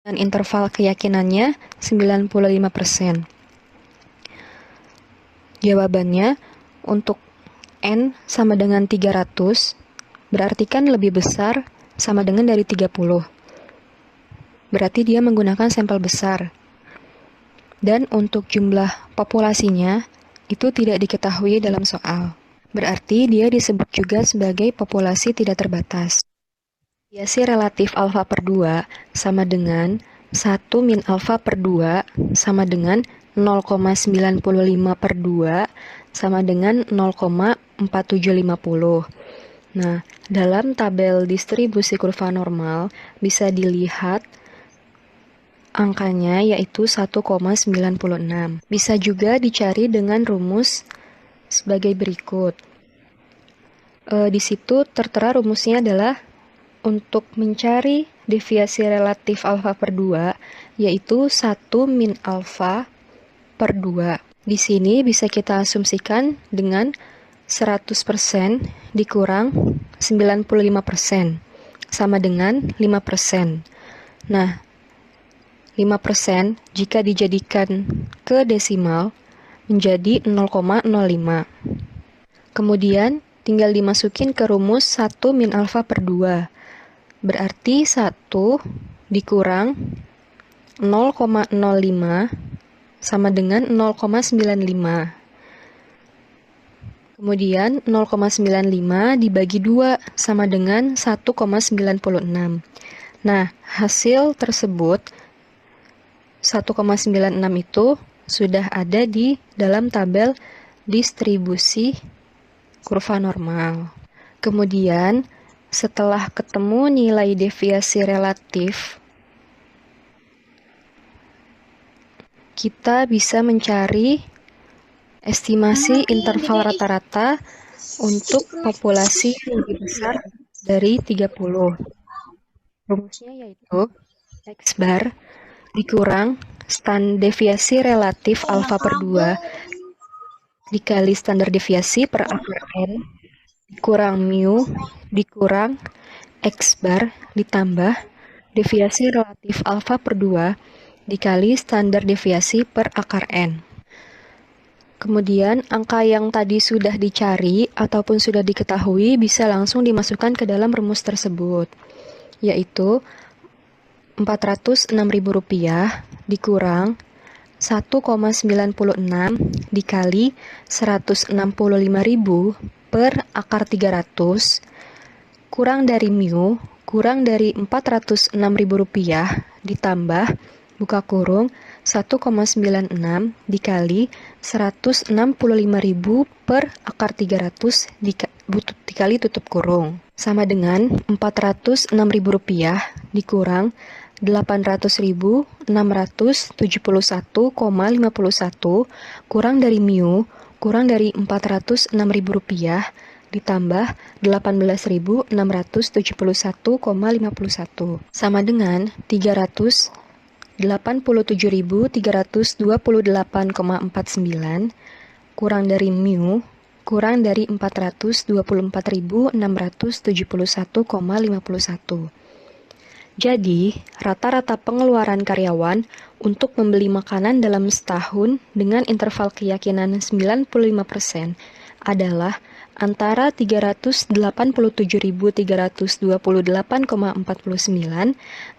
Dan interval keyakinannya 95%. Jawabannya, untuk N sama dengan 300, berarti kan lebih besar sama dengan dari 30. Berarti dia menggunakan sampel besar. Dan untuk jumlah populasinya, itu tidak diketahui dalam soal. Berarti dia disebut juga sebagai populasi tidak terbatas. Deviasi relatif alfa per 2 sama dengan 1 min alfa per 2 sama dengan 0,95 per 2 sama dengan 0,4750. Nah, dalam tabel distribusi kurva normal bisa dilihat angkanya yaitu 1,96. Bisa juga dicari dengan rumus sebagai berikut. Di situ tertera rumusnya adalah untuk mencari deviasi relatif alfa per 2, yaitu 1 min alfa per 2. Di sini bisa kita asumsikan dengan 100% dikurang 95%, sama dengan 5%. Nah, 5% jika dijadikan ke desimal menjadi 0,05. Kemudian, tinggal dimasukin ke rumus 1 min alfa per 2. Berarti 1 dikurang 0,05 sama dengan 0,95. Kemudian 0,95 dibagi 2 sama dengan 1,96. Nah, hasil tersebut 1,96 itu sudah ada di dalam tabel distribusi kurva normal. Kemudian, setelah ketemu nilai deviasi relatif, kita bisa mencari estimasi interval rata-rata untuk populasi yang lebih besar dari 30. Rumusnya yaitu X bar dikurang deviasi relatif alfa per 2 dikali standar deviasi per akar N dikurang mu dikurang X bar ditambah deviasi relatif alfa per 2 dikali standar deviasi per akar N. Kemudian, angka yang tadi sudah dicari ataupun sudah diketahui bisa langsung dimasukkan ke dalam rumus tersebut, yaitu Rp406.000 dikurang 1,96 dikali 165.000 per akar 300 kurang dari mu kurang dari Rp406.000 ditambah buka kurung 1,96 dikali 165.000 per akar 300 dikali tutup kurung sama dengan Rp406.000 dikurang 800.671,51 kurang dari mu kurang dari Rp406.000 ditambah 18.671,51 sama dengan 387.328,49 kurang dari mu kurang dari 424.671,51. Jadi, rata-rata pengeluaran karyawan untuk membeli makanan dalam setahun dengan interval keyakinan 95% adalah antara 387.328,49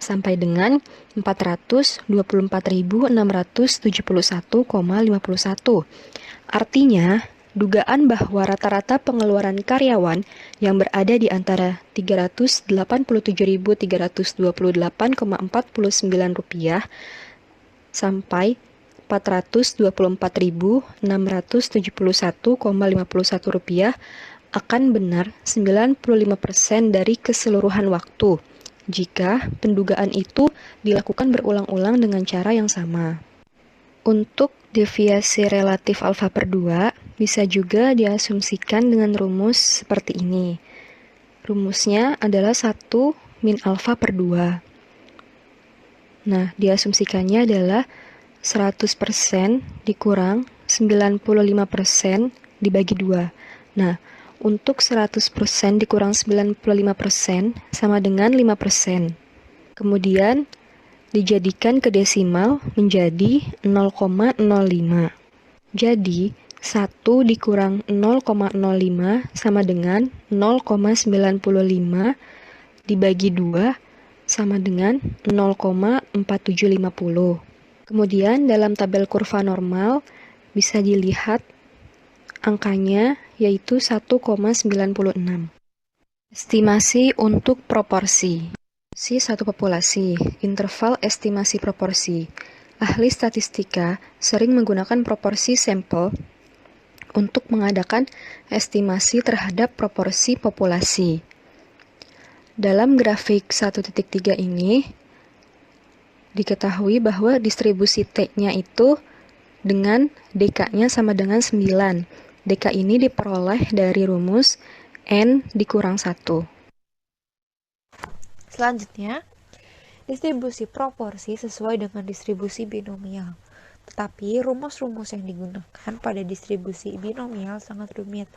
sampai dengan 424.671,51. Artinya, dugaan bahwa rata-rata pengeluaran karyawan yang berada di antara Rp387.328,49 sampai Rp424.671,51 akan benar 95% dari keseluruhan waktu jika pendugaan itu dilakukan berulang-ulang dengan cara yang sama. Untuk deviasi relatif alfa per 2 bisa juga diasumsikan dengan rumus seperti ini. Rumusnya adalah 1 min alfa per 2. Nah, diasumsikannya adalah 100% dikurang 95% dibagi 2. Nah, untuk 100% dikurang 95% sama dengan 5%. Kemudian, dijadikan ke desimal menjadi 0,05. Jadi, 1 dikurang 0,05 sama dengan 0,95 dibagi 2 sama dengan 0,4750. Kemudian dalam tabel kurva normal bisa dilihat angkanya yaitu 1,96. Estimasi untuk proporsi. Satu populasi, interval estimasi proporsi. Ahli statistika sering menggunakan proporsi sampel untuk mengadakan estimasi terhadap proporsi populasi. Dalam grafik 1.3 ini, diketahui bahwa distribusi T-nya itu dengan DK-nya sama dengan 9. DK ini diperoleh dari rumus N dikurang 1. Selanjutnya, distribusi proporsi sesuai dengan distribusi binomial. Tetapi rumus-rumus yang digunakan pada distribusi binomial sangat rumit.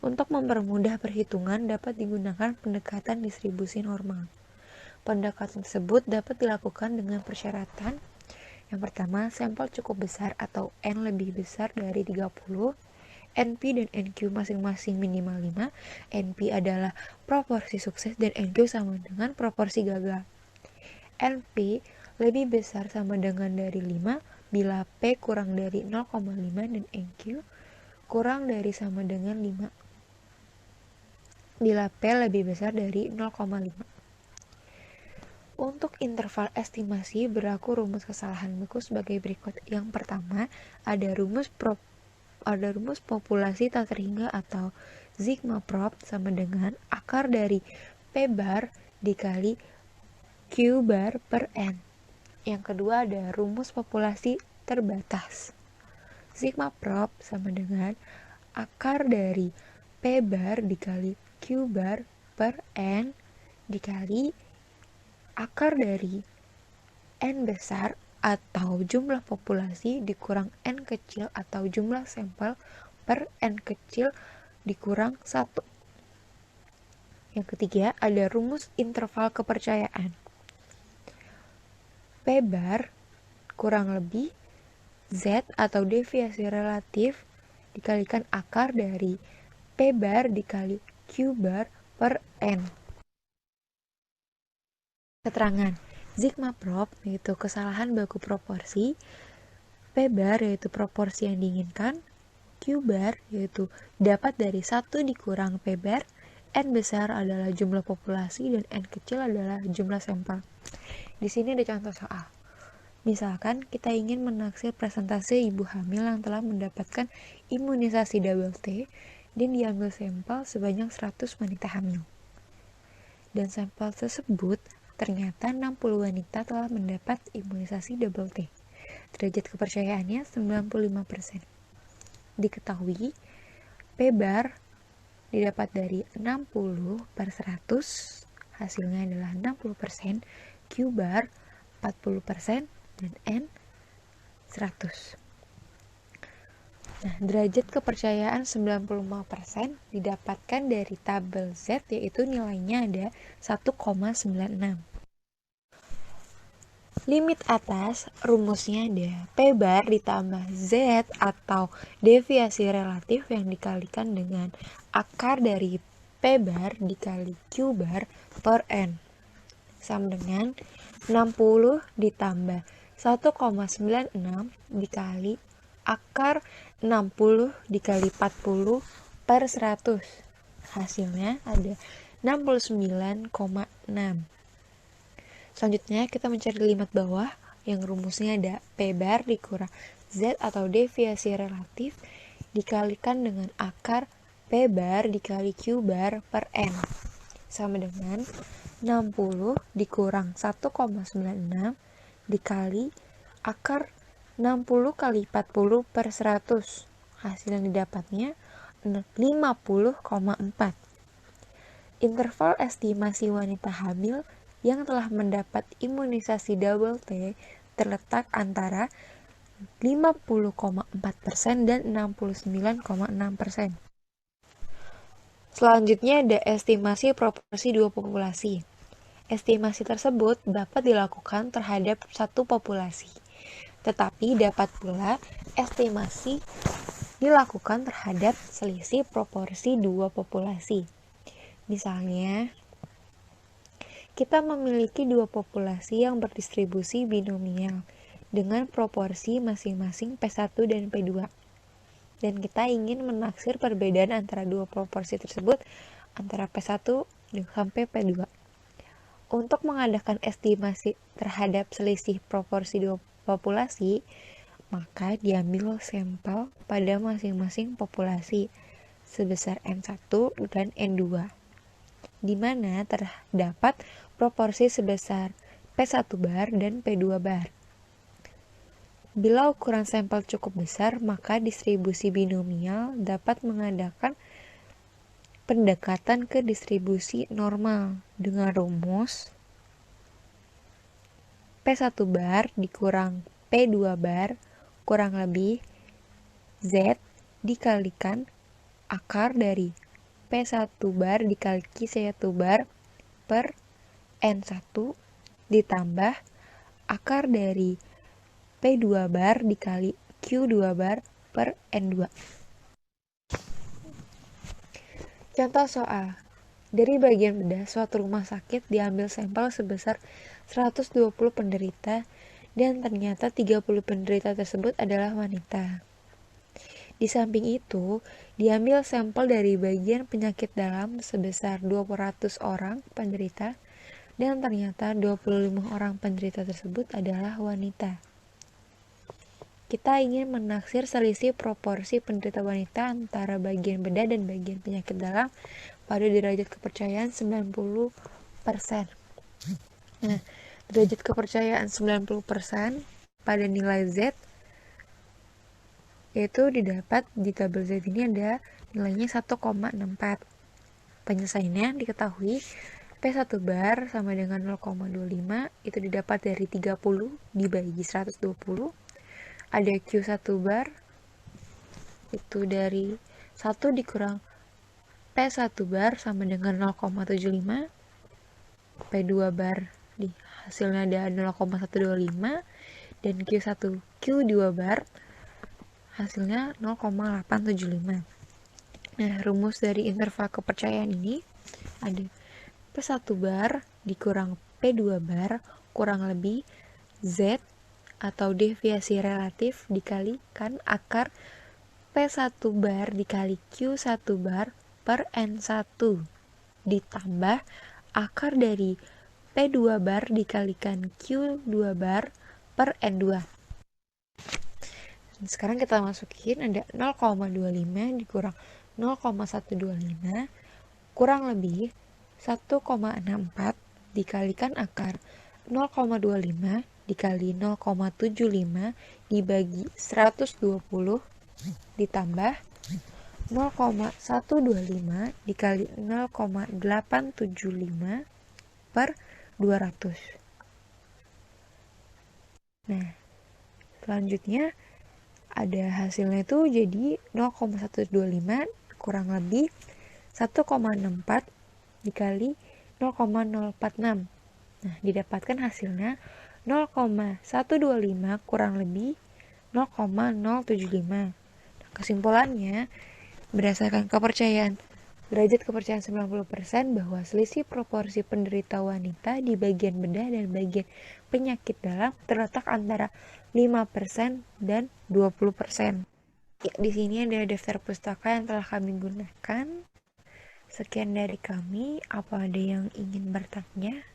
Untuk mempermudah perhitungan dapat digunakan pendekatan distribusi normal. Pendekatan tersebut dapat dilakukan dengan persyaratan. Yang pertama, sampel cukup besar atau N lebih besar dari 30. NP dan NQ masing-masing minimal 5. NP adalah proporsi sukses dan NQ sama dengan proporsi gagal. NP lebih besar sama dengan dari 5 bila P kurang dari 0,5 dan NQ kurang dari sama dengan 5 bila P lebih besar dari 0,5. Untuk interval estimasi berlaku rumus kesalahan beku sebagai berikut. Yang pertama, ada rumus populasi tak terhingga atau sigma prop sama dengan akar dari P bar dikali Q bar per N. Yang kedua ada rumus populasi terbatas. Sigma prop sama dengan akar dari P bar dikali Q bar per N dikali akar dari N besar atau jumlah populasi dikurang N kecil atau jumlah sampel per N kecil dikurang 1. Yang ketiga ada rumus interval kepercayaan. P bar kurang lebih Z atau deviasi relatif dikalikan akar dari P bar dikali Q bar per N. Keterangan sigma prop yaitu kesalahan baku proporsi, P bar yaitu proporsi yang diinginkan, Q bar yaitu dapat dari 1 dikurang P bar, N besar adalah jumlah populasi dan N kecil adalah jumlah sampel. Di sini ada contoh soal. Misalkan kita ingin menaksir presentase ibu hamil yang telah mendapatkan imunisasi double T dan diambil sampel sebanyak 100 wanita hamil. Dan sampel tersebut ternyata 60 wanita telah mendapat imunisasi double T. Derajat kepercayaannya 95%. Diketahui P bar didapat dari 60 per 100, hasilnya adalah 60%, Q bar 40%, dan N 100. Nah, derajat kepercayaan 95% didapatkan dari tabel Z, yaitu nilainya ada 1,96. Limit atas rumusnya ada P bar ditambah Z atau deviasi relatif yang dikalikan dengan akar dari P bar dikali Q bar per N sama dengan 60 ditambah 1,96 dikali akar 60 dikali 40 per 100. Hasilnya ada 69,6. Selanjutnya kita mencari limit bawah yang rumusnya ada P bar dikurang Z atau deviasi relatif dikalikan dengan akar P bar dikali Q bar per N sama dengan 60 dikurang 1,96 dikali akar 60 kali 40 per 100. Hasil yang didapatnya 50,4. Interval estimasi wanita hamil yang telah mendapat imunisasi double T terletak antara 50,4% dan 69,6%. Selanjutnya ada estimasi proporsi dua populasi. Estimasi tersebut dapat dilakukan terhadap satu populasi, tetapi dapat pula estimasi dilakukan terhadap selisih proporsi dua populasi. Misalnya, kita memiliki dua populasi yang berdistribusi binomial dengan proporsi masing-masing P1 dan P2. Dan kita ingin menaksir perbedaan antara dua proporsi tersebut antara P1 sampai P2. Untuk mengadakan estimasi terhadap selisih proporsi dua populasi, maka diambil sampel pada masing-masing populasi sebesar N1 dan N2, di mana terdapat proporsi sebesar P1 bar dan P2 bar. Bila ukuran sampel cukup besar, maka distribusi binomial dapat mengadakan pendekatan ke distribusi normal dengan rumus P1 bar dikurang P2 bar kurang lebih Z dikalikan akar dari P1 bar dikali Q1 bar per N1 ditambah akar dari P2 bar dikali Q2 bar per N2. Contoh soal. Dari bagian bedah suatu rumah sakit diambil sampel sebesar 120 penderita dan ternyata 30 penderita tersebut adalah wanita. Di samping itu, diambil sampel dari bagian penyakit dalam sebesar 200 orang penderita dan ternyata 25 orang penderita tersebut adalah wanita. Kita ingin menaksir selisih proporsi penderita wanita antara bagian bedah dan bagian penyakit dalam pada derajat kepercayaan 90%. Nah, derajat kepercayaan 90% pada nilai Z yaitu didapat di tabel Z ini ada nilainya 1,64. Penyelesaiannya diketahui P1 bar sama dengan 0,25 itu didapat dari 30 dibagi 120. Ada Q1 bar itu dari 1 dikurang P1 bar sama dengan 0,75. P2 bar di hasilnya ada 0,125 dan Q2 bar hasilnya 0,875. Nah, rumus dari interval kepercayaan ini ada P1 bar dikurang P2 bar kurang lebih Z atau deviasi relatif dikalikan akar P1 bar dikali Q1 bar per N1 ditambah akar dari P2 bar dikalikan Q2 bar per N2. Sekarang kita masukin ada 0,25 dikurang 0,125 kurang lebih 1,64 dikalikan akar 0,25 dikali 0,75 dibagi 120 ditambah 0,125 dikali 0,875 per 200. Nah, selanjutnya ada hasilnya itu jadi 0,125 kurang lebih 1,64 dikali 0,046. Nah, didapatkan hasilnya 0,125 kurang lebih 0,075. Nah, kesimpulannya, berdasarkan kepercayaan derajat kepercayaan 90% bahwa selisih proporsi penderita wanita di bagian bedah dan bagian penyakit dalam terletak antara 5% dan 20%. Ya, di sini ada daftar pustaka yang telah kami gunakan. Sekian dari kami. Apa ada yang ingin bertanya?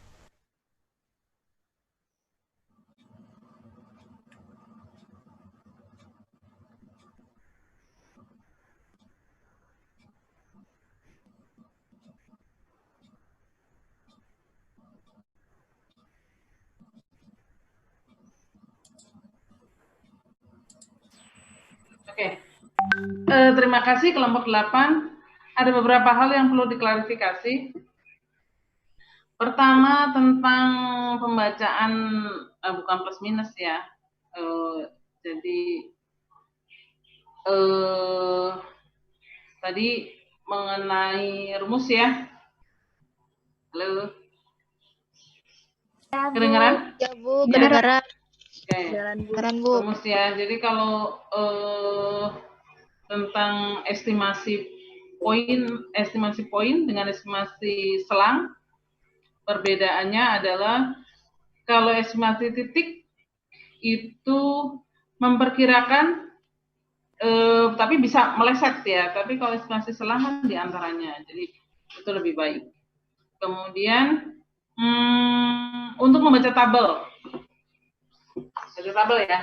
Oke. Terima kasih kelompok 8. Ada beberapa hal yang perlu diklarifikasi. Pertama tentang pembacaan bukan plus minus ya. Jadi tadi mengenai rumus ya. Halo. Kedengaran? Ya, Bu, kedengaran. Oke. Kedengaran, Bu. Rumus ya. Jadi kalau tentang estimasi poin dengan estimasi selang, perbedaannya adalah kalau estimasi titik itu memperkirakan, tapi bisa meleset ya. Tapi kalau estimasi selang kan di antaranya, jadi itu lebih baik. Kemudian untuk membaca tabel ya.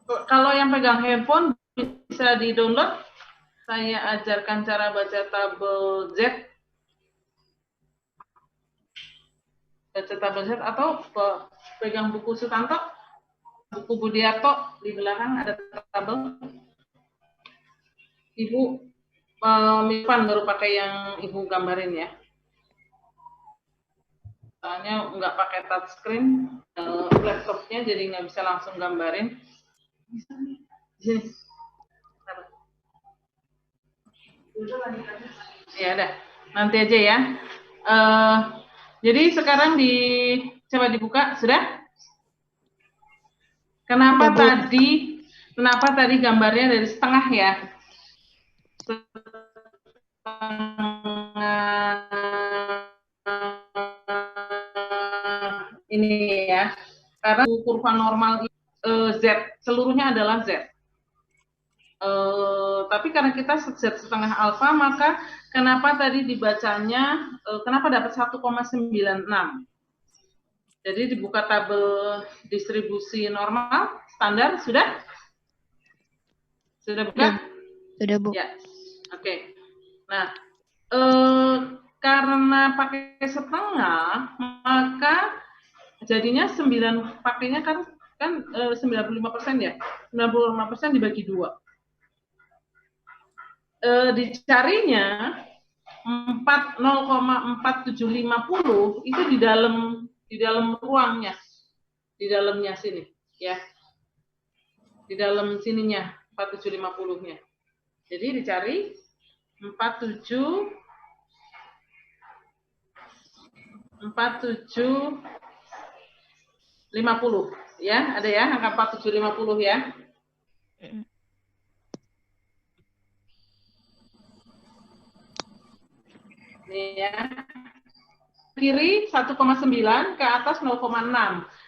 Kalau yang pegang handphone bisa di-download. Saya ajarkan cara baca tabel Z. Baca tabel Z atau pegang buku Sutanto, buku Budiarto, di belakang ada tabel. Ibu Milvan baru pakai yang Ibu gambarin ya. Soalnya nggak pakai touchscreen laptopnya, jadi nggak bisa langsung gambarin. Bisa nih. Di sini. Ya udah, nanti aja ya. Jadi sekarang coba dibuka, sudah? Kenapa tadi gambarnya dari setengah ya? Ini ya, karena kurva normal Z, seluruhnya adalah Z. Tapi karena kita Z setengah alfa, maka kenapa tadi dibacanya, kenapa dapat 1,96? Jadi dibuka tabel distribusi normal, standar, sudah? Sudah buka? Sudah, Bu. Ya, oke. Nah, karena pakai setengah, maka jadinya 9, pakainya kan 95% ya, 95% dibagi 2. Dicarinya 0,4750 itu di dalam ruangnya, di dalamnya sini ya, di dalam sininya 4750-nya. Jadi dicari 4750 ya, ada ya angka 4750 ya. Nih ya, kiri 1,9, ke atas 0,6.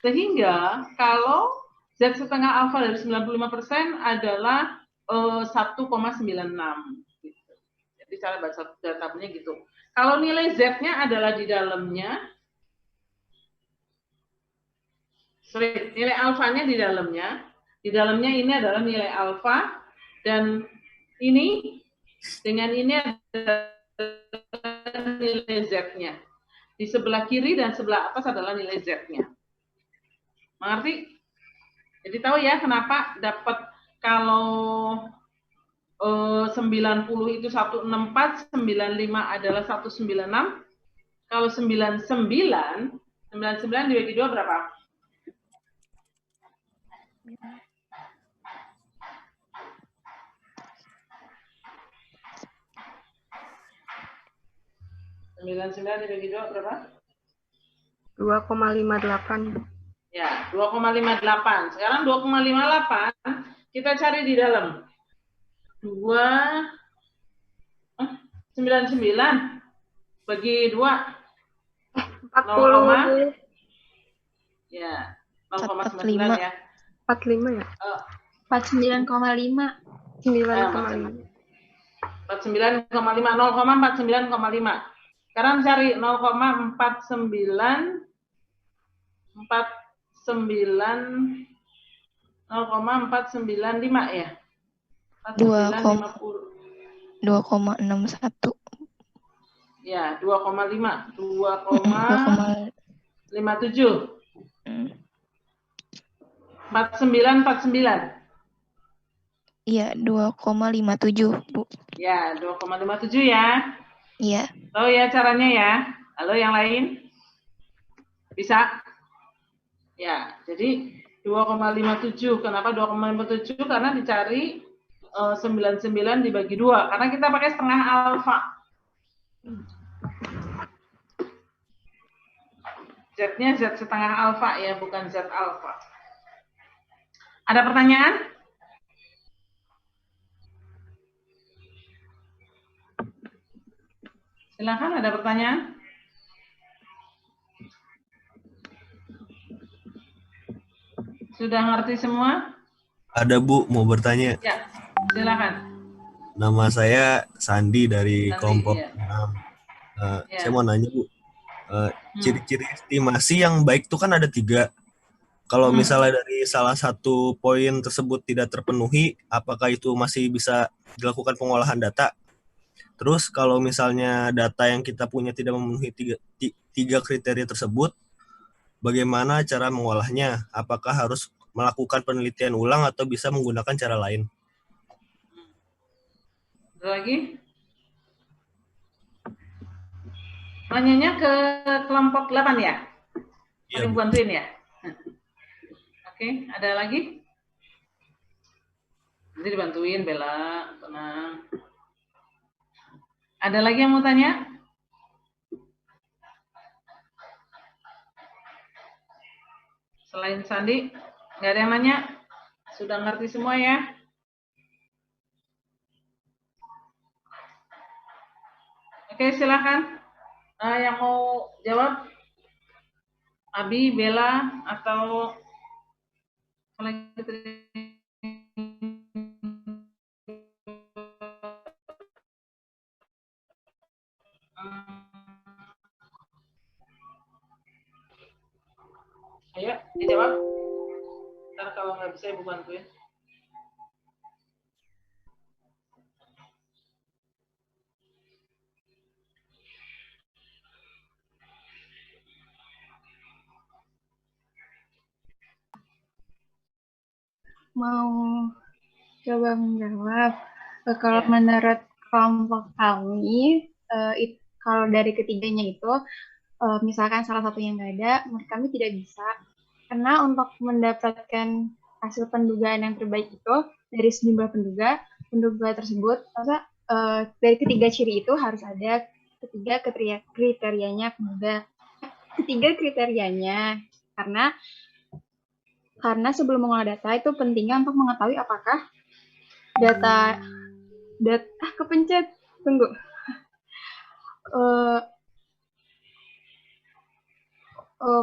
Sehingga kalau Z setengah alfa dari 95% adalah 1,96. Gitu. Jadi cara baca tabelnya gitu. Kalau nilai Z-nya adalah di dalamnya, nilai alfanya di dalamnya ini adalah nilai alfa, dan ini dengan ini adalah nilai Z-nya. Di sebelah kiri dan sebelah atas adalah nilai Z-nya. Mengerti? Jadi tahu ya kenapa dapat kalau 90 itu 164, 95 adalah 196. Kalau 99 dibagi 2 berapa? Dibagi 2 berapa? 2,58. Ya, 2,58. Sekarang 2,58 kita cari di dalam. 99 bagi 2. 40. Ya, 0,95 ya. 45 ya? 49,5. 9,5. 49,5, 0,49,5. Sekarang cari 0,49 0,495 ya. 2,61. Ya, 2,5. 2,57. 49. Iya, 2,57, Bu. Ya, 2,57 ya. Iya. Tahu ya caranya ya. Halo yang lain? Bisa? Ya, jadi 2,57. Kenapa 2,57? Karena dicari 99 dibagi 2. Karena kita pakai setengah alfa. Z-nya Z setengah alfa ya, bukan Z alfa. Ada pertanyaan? Silakan, ada pertanyaan? Sudah ngerti semua? Ada Bu, mau bertanya. Ya, silakan. Nama saya Sandi dari Sandi, kelompok iya. 6. Ya. Saya mau nanya Bu, ciri-ciri estimasi yang baik itu kan ada 3. Kalau misalnya dari salah satu poin tersebut tidak terpenuhi, apakah itu masih bisa dilakukan pengolahan data? Terus kalau misalnya data yang kita punya tidak memenuhi tiga kriteria tersebut, bagaimana cara mengolahnya? Apakah harus melakukan penelitian ulang atau bisa menggunakan cara lain? Ada lagi? Nanyanya ke kelompok 8 ya? Iya, Paling Bu. bantuin ya? Oke, ada lagi? Nanti dibantuin, Bella. Tenang. Ada lagi yang mau tanya? Selain Sandi, nggak ada yang nanya? Sudah ngerti semua ya? Oke, silakan. Yang mau jawab? Abi, Bella, atau ayo, dijawab. Ntar kalau nggak bisa, Ibu bantuin. Mau coba menjawab. Kalau Ya. menurut kelompok kami, kalau dari ketiganya itu, misalkan salah satu yang nggak ada, menurut kami tidak bisa. Karena untuk mendapatkan hasil pendugaan yang terbaik itu, dari sejumlah penduga tersebut, dari ketiga ciri itu harus ada ketiga kriterianya penduga. Ketiga kriterianya, karena sebelum mengolah data itu pentingnya untuk mengetahui apakah data kepencet, tunggu.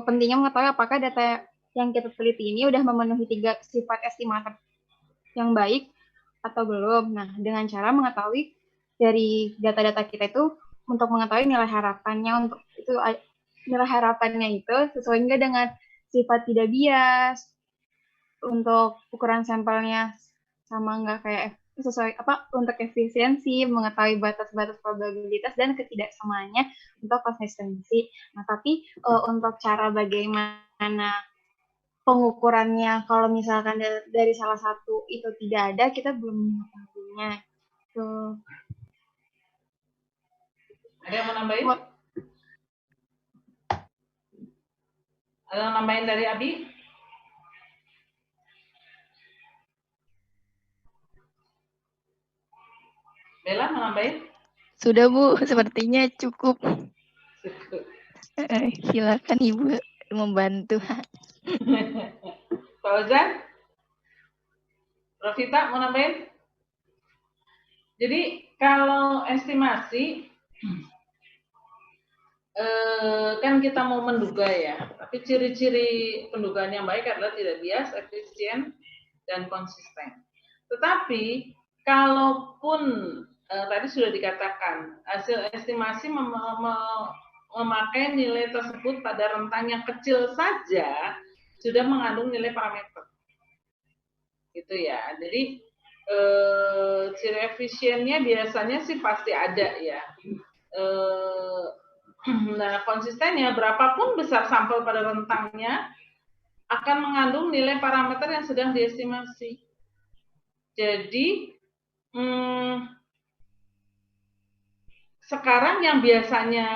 Pentingnya mengetahui apakah data yang kita teliti ini udah memenuhi 3 sifat estimator yang baik atau belum. Nah, dengan cara mengetahui dari data-data kita itu, untuk mengetahui nilai harapannya sesuai nggak dengan sifat tidak bias, untuk ukuran sampelnya sama nggak kayak sesuai untuk efisiensi, mengetahui batas-batas probabilitas dan ketidaksamaannya untuk konsistensi. Nah, tapi untuk cara bagaimana pengukurannya, kalau misalkan dari salah satu itu tidak ada, kita belum mengetahuinya. Ada yang mau nambahin? Ada yang nambahin dari Abi? Bella mau nambahin? Sudah Bu, sepertinya cukup. Cukup. Silakan Ibu membantu. Pak Ozan? Rosita mau nambahin? Jadi kalau estimasi, kan kita mau menduga ya, tapi ciri-ciri pendugaan yang baik adalah tidak bias, efisien, dan konsisten. Tetapi kalaupun tadi sudah dikatakan hasil estimasi memakai nilai tersebut pada rentang yang kecil saja sudah mengandung nilai parameter, gitu ya. Jadi ciri efisiennya biasanya sih pasti ada ya. Nah, konsistennya berapapun besar sampel pada rentangnya akan mengandung nilai parameter yang sedang diestimasi. Jadi sekarang yang biasanya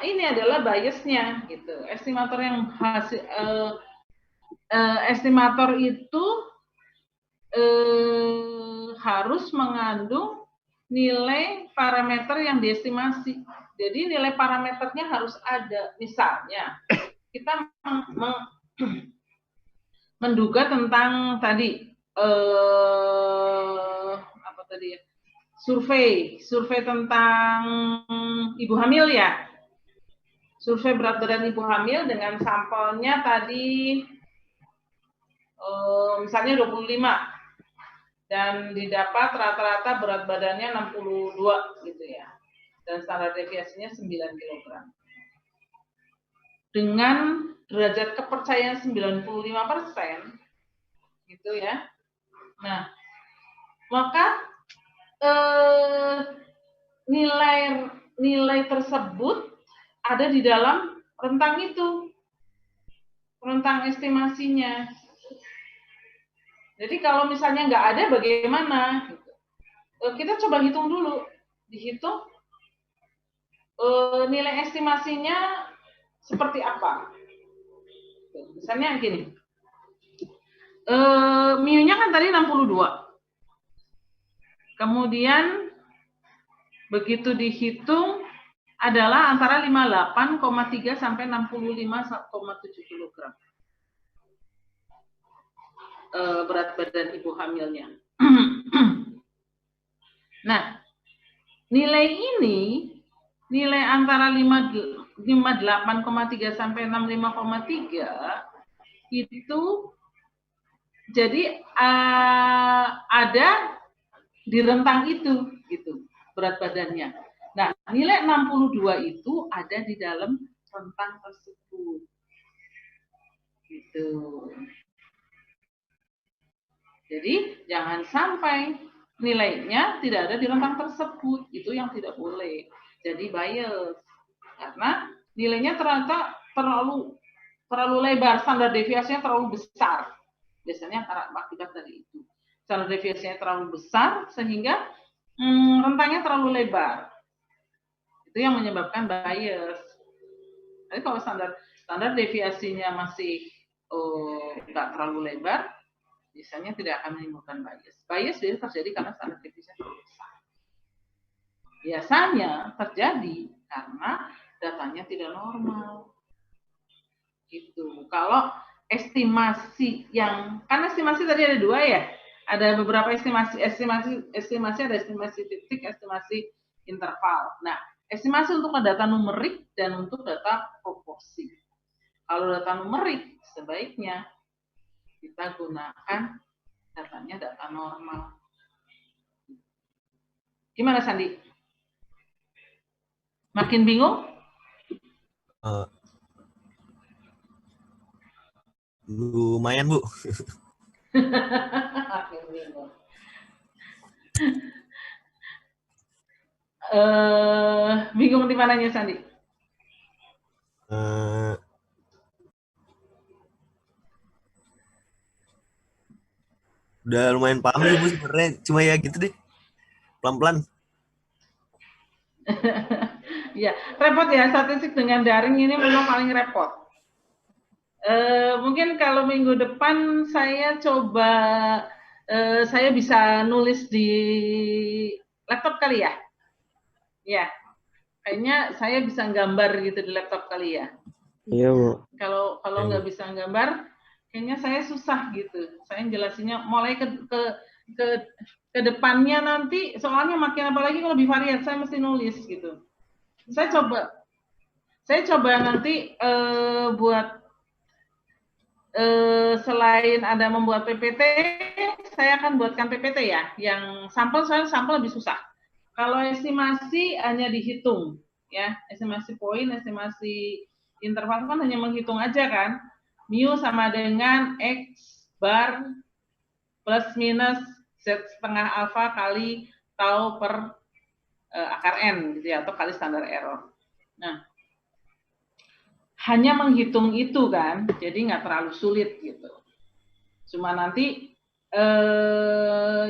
ini adalah biasnya gitu. Estimator yang estimator itu harus mengandung nilai parameter yang diestimasi. Jadi nilai parameternya harus ada. Misalnya kita menduga tentang tadi apa tadi ya? Survei tentang ibu hamil ya. Survei berat badan ibu hamil dengan sampelnya tadi misalnya 25 dan didapat rata-rata berat badannya 62 gitu ya. Dan standar deviasinya 9 kg. Dengan derajat kepercayaan 95% gitu ya. Nah, maka nilai tersebut ada di dalam rentang itu, rentang estimasinya. Jadi kalau misalnya nggak ada bagaimana? Kita coba hitung dulu, dihitung nilai estimasinya seperti apa. Misalnya gini, mu-nya kan tadi 62. Kemudian begitu dihitung adalah antara 58,3 sampai 65,7 kg berat badan ibu hamilnya. Nah, nilai ini, nilai antara 58,3 sampai 65,3 itu jadi ada di rentang itu gitu berat badannya. Nah, nilai 62 itu ada di dalam rentang tersebut. Gitu. Jadi, jangan sampai nilainya tidak ada di rentang tersebut. Itu yang tidak boleh. Jadi bias. Karena nilainya ternyata terlalu lebar, standar deviasinya terlalu besar. Biasanya akibat dari itu. Standar deviasinya terlalu besar sehingga rentangnya terlalu lebar. Itu yang menyebabkan bias. Tapi kalau standar deviasinya masih nggak terlalu lebar, biasanya tidak akan menimbulkan bias. Bias itu terjadi karena standar deviasinya terlalu besar. Biasanya terjadi karena datanya tidak normal. Gitu. Kalau estimasi kan estimasi tadi ada dua ya. Ada beberapa estimasi ada estimasi titik, estimasi interval. Nah, estimasi untuk data numerik dan untuk data proporsi. Kalau data numerik sebaiknya kita gunakan datanya data normal. Gimana Sandi? Makin bingung? Lumayan, Bu. Makin bingung. Bingung di mananya Sandi? Udah lumayan paham sih, Bu, sebenarnya. Cuma ya gitu deh. Pelan-pelan. Ya, repot ya, statistik dengan daring ini memang paling repot. Mungkin kalau minggu depan saya coba, saya bisa nulis di laptop kali ya? Ya, kayaknya saya bisa gambar gitu di laptop kali ya? Iya, Bu. Kalau nggak bisa gambar, kayaknya saya susah gitu. Saya jelasinnya mulai ke depannya nanti, soalnya makin apalagi kalau lebih varian, saya mesti nulis gitu. Saya coba nanti buat selain ada membuat PPT, saya akan buatkan PPT ya, yang sampel lebih susah. Kalau estimasi hanya dihitung, ya, estimasi poin, estimasi interval kan hanya menghitung aja kan, mu sama dengan x bar plus minus z setengah alfa kali tau per akar n, gitu ya, atau kali standar error. Nah, hanya menghitung itu kan, jadi nggak terlalu sulit gitu. Cuma nanti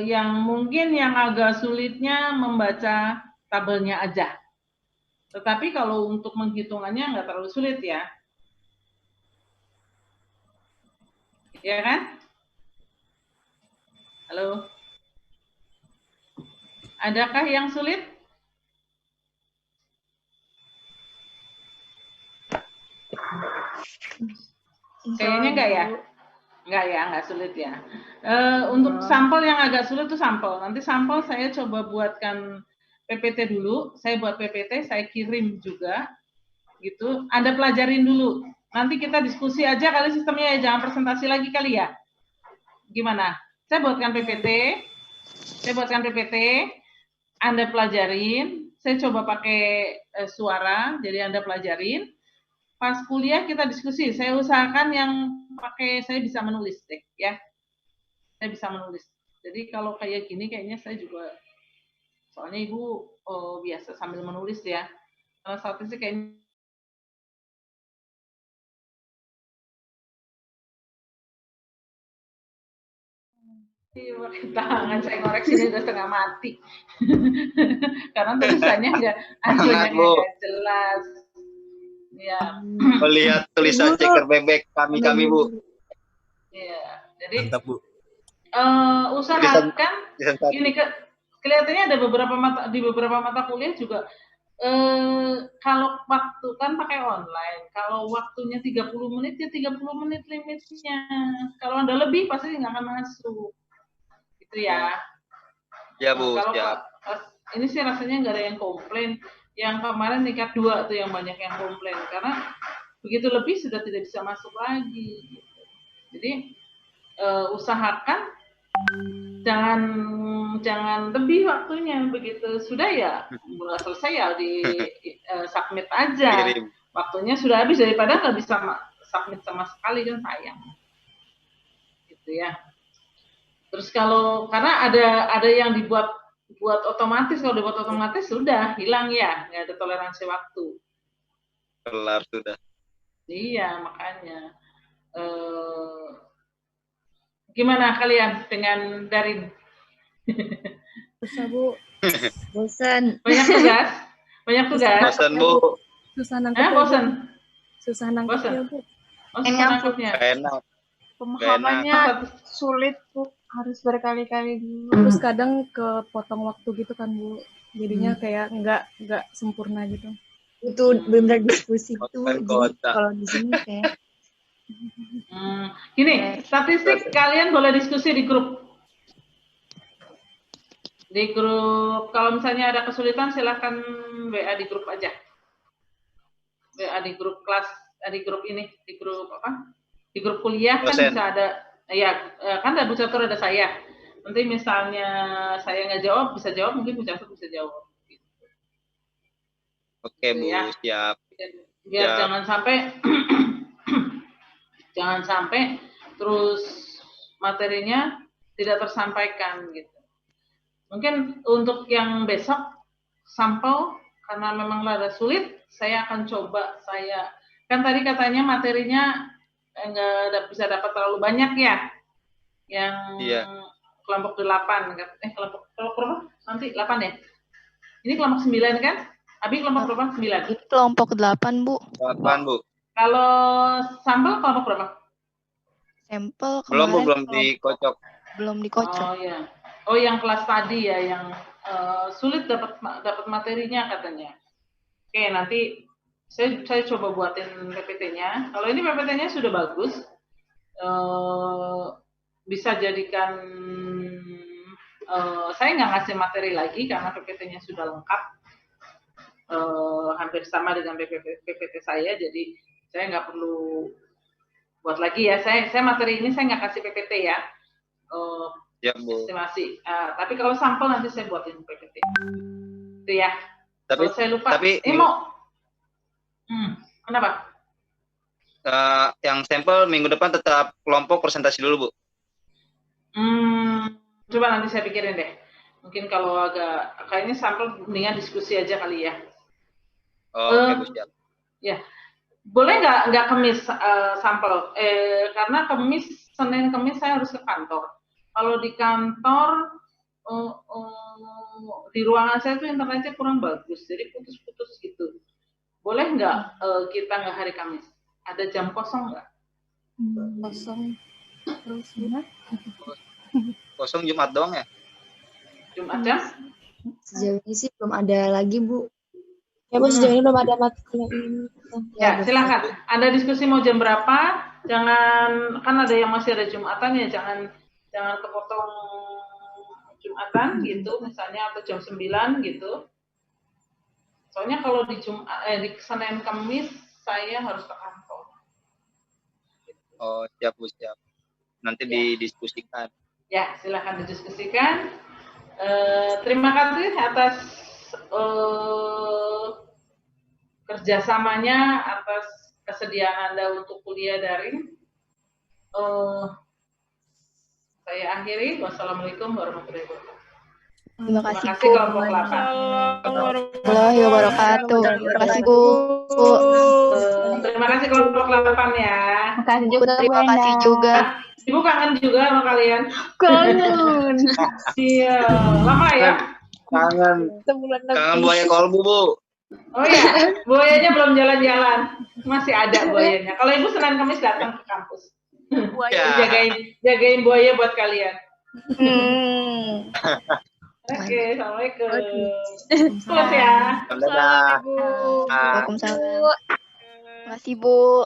yang mungkin yang agak sulitnya membaca tabelnya aja. Tetapi kalau untuk menghitungannya nggak terlalu sulit ya. Ya kan? Halo? Adakah yang sulit? Kayaknya enggak ya? Enggak ya, enggak sulit ya. Untuk sampel yang agak sulit itu sampel. Nanti sampel saya coba buatkan PPT dulu. Saya buat PPT, saya kirim juga. Gitu. Anda pelajarin dulu. Nanti kita diskusi aja kali sistemnya ya, jangan presentasi lagi kali ya. Gimana? Saya buatkan PPT. Anda pelajarin. Saya coba pakai suara, jadi Anda pelajarin. Pas kuliah kita diskusi. Saya usahakan yang pakai saya bisa menulis deh, ya. Saya bisa menulis. Jadi kalau kayak gini kayaknya saya juga, soalnya Ibu biasa sambil menulis ya. Kalau statistik kayaknya pakai tangan, saya ngoreksi ini udah setengah mati. Karena tulisannya banyak nggak jelas. Ya. Melihat tulisan ceker bebek kami Bu. Iya, jadi Mantap, Bu. Usahakan ini kelihatannya ada di beberapa mata kuliah juga kalau waktu kan pakai online, kalau waktunya 30 menit ya 30 menit limitnya. Kalau Anda lebih pasti nggak akan masuk. Gitu ya. Ya Bu, kalau siap. Ini sih rasanya nggak ada yang komplain. Yang kemarin tingkat 2 tuh yang banyak yang komplain karena begitu lebih sudah tidak bisa masuk lagi. Jadi usahakan jangan lebih waktunya, begitu sudah ya mulai selesai ya di submit aja. Waktunya sudah habis daripada nggak bisa submit sama sekali kan sayang. Gitu ya. Terus karena ada yang dibuat otomatis, kalau dibuat otomatis sudah hilang ya, nggak ada toleransi waktu. Kelar sudah. Iya, makanya. Gimana kalian dengan daring? Susah, Bu. Bosan. Banyak tugas? Bosan, Bu. Susah nangkepnya. Bosan? Susah nangkepnya, Bu. Nangkepnya. Enak. Pemahamannya sulit, Bu. Harus berkali-kali dulu. Terus kadang kepotong waktu gitu kan, Bu. Jadinya kayak nggak sempurna gitu. Itu benar diskusi itu. Kalau di sini kayak gini, statistik kalian boleh diskusi di grup. Di grup, kalau misalnya ada kesulitan silahkan WA di grup aja. WA di grup kelas, di grup ini, di grup apa? Di grup kuliah kan bisa ada, ya kan ada Bu Catur, ada saya. Nanti misalnya saya nggak jawab, bisa jawab, mungkin Bu Catur bisa jawab. Oke Bu, ya. Siap. Biar jangan sampai terus materinya tidak tersampaikan gitu. Mungkin untuk yang besok sampel karena memang rada sulit, saya akan coba kan tadi katanya materinya nggak bisa dapat terlalu banyak ya, yang kelompok 8 kelompok berapa? Nanti 8 ya? Ini kelompok 9 kan? Abi kelompok berapa? 9. Ini kelompok 8 Bu. 8 Bu. Kalau sampel kelompok berapa? Sampel belum Bu, kemarin belum dikocok. Belum dikocok. Oh ya. Oh yang kelas tadi ya, yang sulit dapat materinya katanya. Oke, nanti saya coba buatin PPT-nya. Kalau ini PPT-nya sudah bagus, bisa jadikan saya nggak ngasih materi lagi karena PPT-nya sudah lengkap, hampir sama dengan PPT saya, jadi saya nggak perlu buat lagi ya. Saya materi ini saya nggak kasih PPT ya. Ya, Bu. Estimasi. Tapi kalau sampel nanti saya buatin PPT. Itu ya. Kalau saya lupa. Tapi kenapa? Yang sampel minggu depan tetap kelompok presentasi dulu, Bu. Coba nanti saya pikirin deh. Mungkin kalau kayaknya sampel mendingan diskusi aja kali ya. Oke, Bu, siap. Ya. Boleh nggak Kamis sampel? Karena Senin Kamis saya harus ke kantor. Kalau di kantor, di ruangan saya tuh internetnya kurang bagus, jadi putus-putus gitu. Boleh nggak kita nggak hari Kamis? Ada jam kosong nggak? Kosong. Terus gimana? Kosong Jumat doang ya? Jumat jam? Sejauh ini sih belum ada lagi, Bu. Ya, Bu, sejauh ini belum ada materi ini. Ya, silakan. Anda diskusi mau jam berapa? kan ada yang masih ada Jumatan ya, jangan kepotong Jumatan gitu misalnya, atau jam 9 gitu. Soalnya kalau di Senin Kamis saya harus ke kantor. Oh, siap Bu, siap. Nanti didiskusikan. Ya, silakan didiskusikan. Terima kasih atas kerjasamanya, atas kesediaan Anda untuk kuliah daring. Saya akhiri. Wassalamualaikum warahmatullahi wabarakatuh. Terima kasih, Bu. kelompok 8. Warahmatullahi wabarakatuh. Terima kasih, Bu. Terima kasih kelompok 8 ya. Makasih juga, Bu Terima kasih Enda. juga. Ibu kangen juga sama kalian. Kangen. Iya, lama ya. Kangen buaya kolbu, Bu. Oh ya, buayanya belum jalan-jalan. Masih ada buayanya. Kalau Ibu Senin Kamis datang ke kampus. Ya. Jagain buaya buat kalian. Oke, assalamualaikum. Terus ya. Dadah. Waalaikumsalam. Terima kasih, Bu.